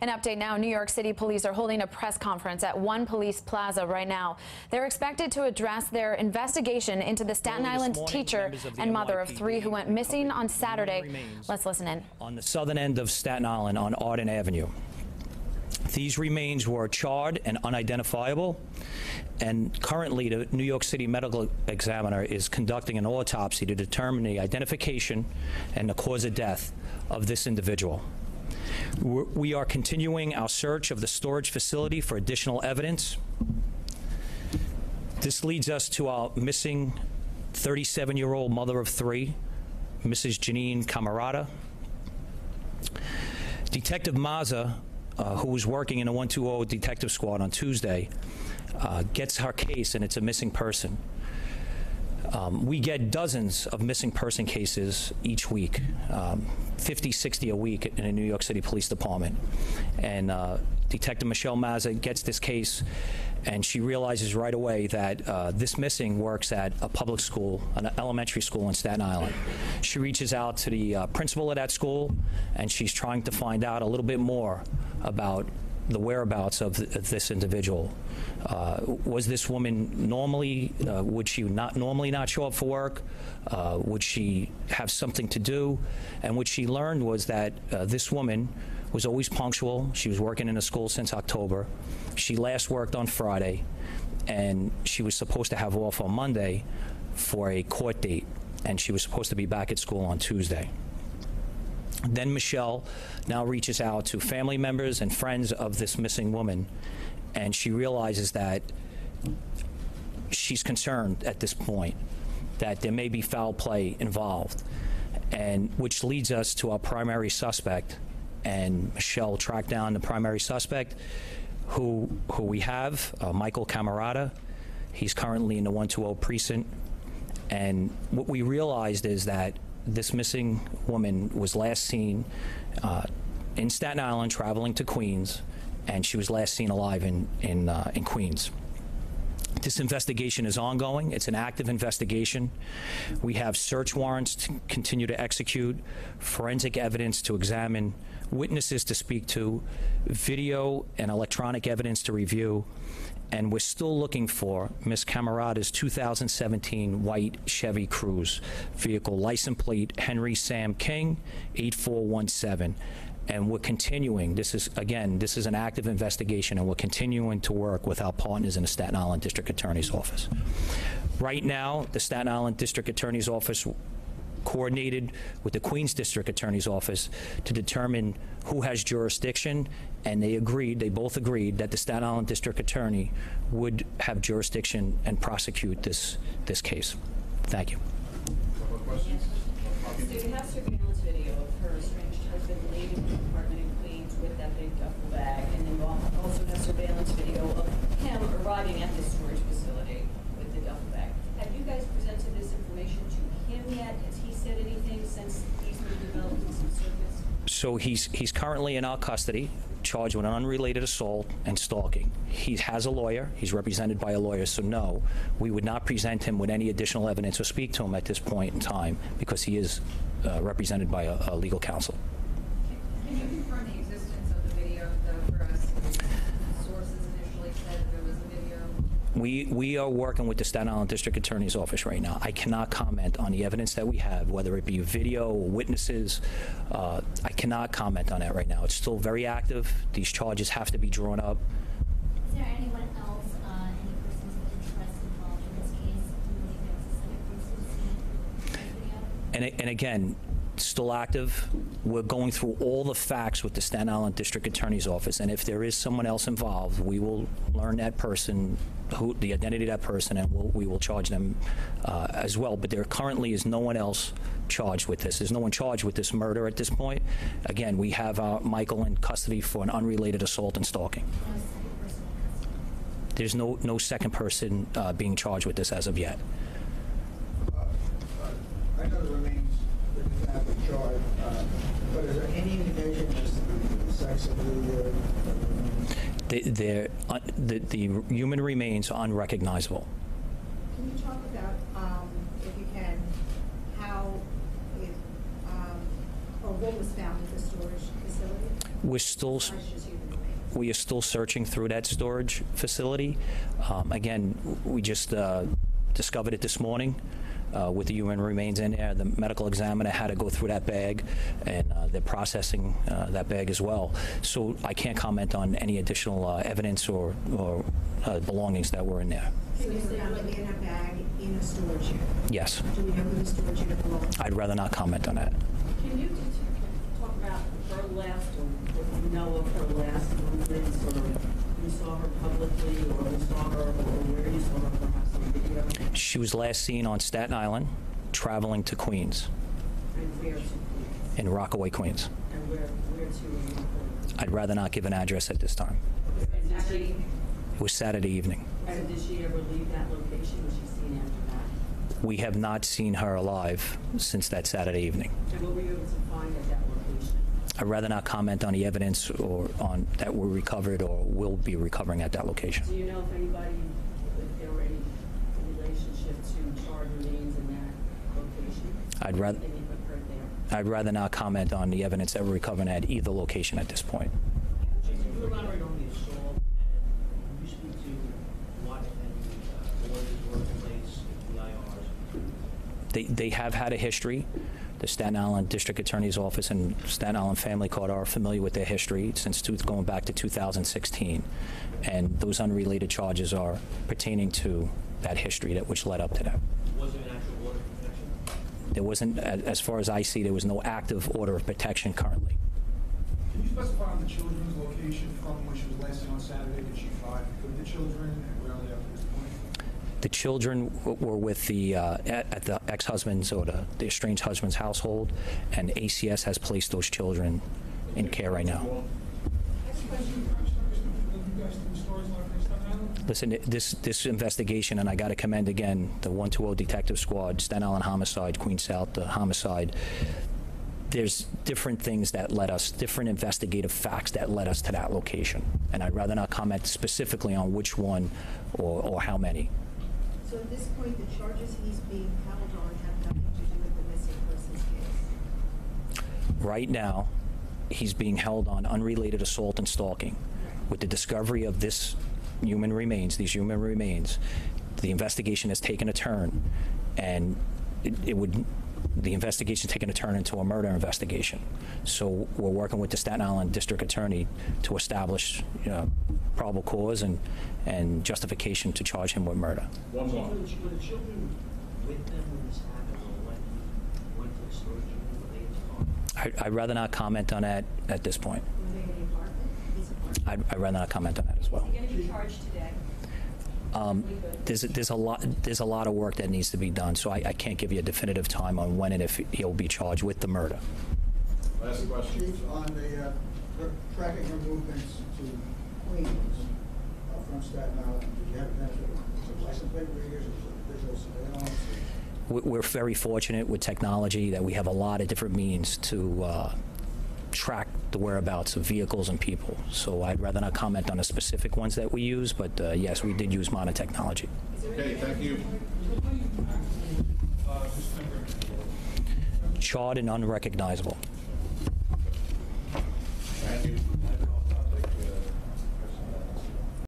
An update now. New York City police are holding a press conference at One Police Plaza right now. They're expected to address their investigation into the Staten Island teacher and mother of 3 who went missing on Saturday. Let's listen in. On the southern end of Staten Island on Arden Avenue. These remains were charred and unidentifiable, and currently the New York City medical examiner is conducting an autopsy to determine the identification and the cause of death of this individual. We are continuing our search of the storage facility for additional evidence. This leads us to our missing 37-year-old mother of 3, Mrs. Janine Camarada. Detective Maza, who was working in a 120 detective squad on Tuesday, gets her case, and it's a missing person. We get dozens of missing person cases each week, 50, 60 a week in the New York City Police Department. And Detective Michelle Maza gets this case, and she realizes right away that this missing works at a public school, an elementary school in Staten Island. She reaches out to the principal of that school, and she's trying to find out a little bit more about the whereabouts of this individual. Was this woman normally, would she normally not show up for work? Would she have something to do? And what she learned was that this woman was always punctual. She was working in a school since October. She last worked on Friday, and she was supposed to have off on Monday for a court date, and she was supposed to be back at school on Tuesday. Then Michelle now reaches out to family members and friends of this missing woman, and she realizes that she's concerned at this point that there may be foul play involved, and which leads us to our primary suspect. And Michelle tracked down the primary suspect, who we have, Michael Camarada. He's currently in the 120 precinct, and what we realized is that this missing woman was last seen in Staten Island traveling to Queens, and she was last seen alive in Queens. This investigation is ongoing. It's an active investigation. We have search warrants to continue to execute, forensic evidence to examine, witnesses to speak to, video and electronic evidence to review, and we're still looking for Ms. Camarada's 2017 white Chevy Cruze vehicle, license plate Henry Sam King 8417. And we're continuing. This is an active investigation, and we're continuing to work with our partners in the Staten Island District Attorney's Office. Right now, the Staten Island District Attorney's Office coordinated with the Queens District Attorney's Office to determine who has jurisdiction, and they both agreed that the Staten Island District Attorney would have jurisdiction and prosecute this case. Thank you. So you have surveillance video of her estranged husband leaving the apartment in Queens with that big duffel bag, and then you also have surveillance video of him arriving at the storage facility with the duffel bag. Have you guys presented this information to him yet? Has he said anything since these new developments have surfaced? So he's currently in our custody, charged with an unrelated assault and stalking. He has a lawyer. He's represented by a lawyer, so no, we would not present him with any additional evidence or speak to him at this point in time because he is represented by a legal counsel. Can you confirm the existence of the video, though, for us? Sources initially said there was a video. We are working with the Staten Island District Attorney's Office right now. I cannot comment on the evidence that we have, whether it be video or witnesses. I cannot comment on that right now. It's still very active. These charges have to be drawn up. Is there anyone else, any persons of interest involved in this case? Do you believe there was a second person seen in the video? And again, still active. We're going through all the facts with the Staten Island District Attorney's Office, and if there is someone else involved, we will learn that person, the identity of that person, and we will charge them as well. But there currently is no one else charged with this. There's no one charged with this murder at this point. Again, we have Michael in custody for an unrelated assault and stalking. There's no second person being charged with this as of yet. I know the remains that have been charged, but is there any indication as to the sex of the remains? The human remains are unrecognizable. Can you talk about, if you can, how it, or what was found at the storage facility? We are still searching through that storage facility. Again, we just discovered it this morning with the human remains in there. The medical examiner had to go through that bag, and they're processing that bag as well. So I can't comment on any additional evidence or belongings that were in there. So you found it in a bag in a storage unit? Yes. Do we know who the storage unit belongs to? I'd rather not comment on that. Can you talk about her last, or what you know of her last movements, or you saw her publicly, or you saw her, or where you saw her perhaps on video? She was last seen on Staten Island, traveling to Queens, And where to Queens? in Rockaway, Queens. And where to in Rockaway? I'd rather not give an address at this time. And did she, It was Saturday evening. and did she ever leave that location? Was she seen after that? We have not seen her alive since that Saturday evening. And what were you able to find at that location? I'd rather not comment on the evidence or on that were recovered or will be recovering at that location. Do you know if anybody, if there were any relationship to charred remains in that location? I'd rather- Anything occurred there? I'd rather not comment on the evidence that we're recovering at either location at this point. Can you elaborate on the assault, and can you speak to what any orders were in place, the IRs? They have had a history. The Staten Island District Attorney's Office and Staten Island Family Court are familiar with their history since going back to 2016. And those unrelated charges are pertaining to that history which led up to that. Was there an actual order of protection? There wasn't, as far as I see, there was no active order of protection currently. Can you specify on the children's location from when she was last seen on Saturday? Did she drive with the children, and where are they up to this point? The children were with the at the ex-husband's or the estranged husband's household, and ACS has placed those children in care right now. Listen, this investigation, and I got to commend again the 120 Detective Squad, Staten Island Homicide, Queens South, the homicide. There's different things that led us, different investigative facts that led us to that location, and I'd rather not comment specifically on which one or how many. So at this point, the charges he's being held on have nothing to do with the missing persons case? Right now, he's being held on unrelated assault and stalking. With the discovery of these human remains, the investigation has taken a turn, and the investigation taken a turn into a murder investigation. So we're working with the Staten Island District Attorney to establish probable cause and justification to charge him with murder. Were the children with them when this happened, or went to the storage unit? I'd rather not comment on that at this point. Were they in the apartment? His apartment? I'd rather not comment on that as well. Is he going to be charged today? There's a lot of work that needs to be done, so I can't give you a definitive time on when and if he'll be charged with the murder. Last question. Chief, on the tracking her movements to Queens from Staten Island, did you have a benefit of license plate readers or visual surveillance? We're very fortunate with technology that we have a lot of different means to track the whereabouts of vehicles and people. So I'd rather not comment on the specific ones that we use, but yes, we did use modern technology. Okay, thank you. Charred and unrecognizable. Thank you.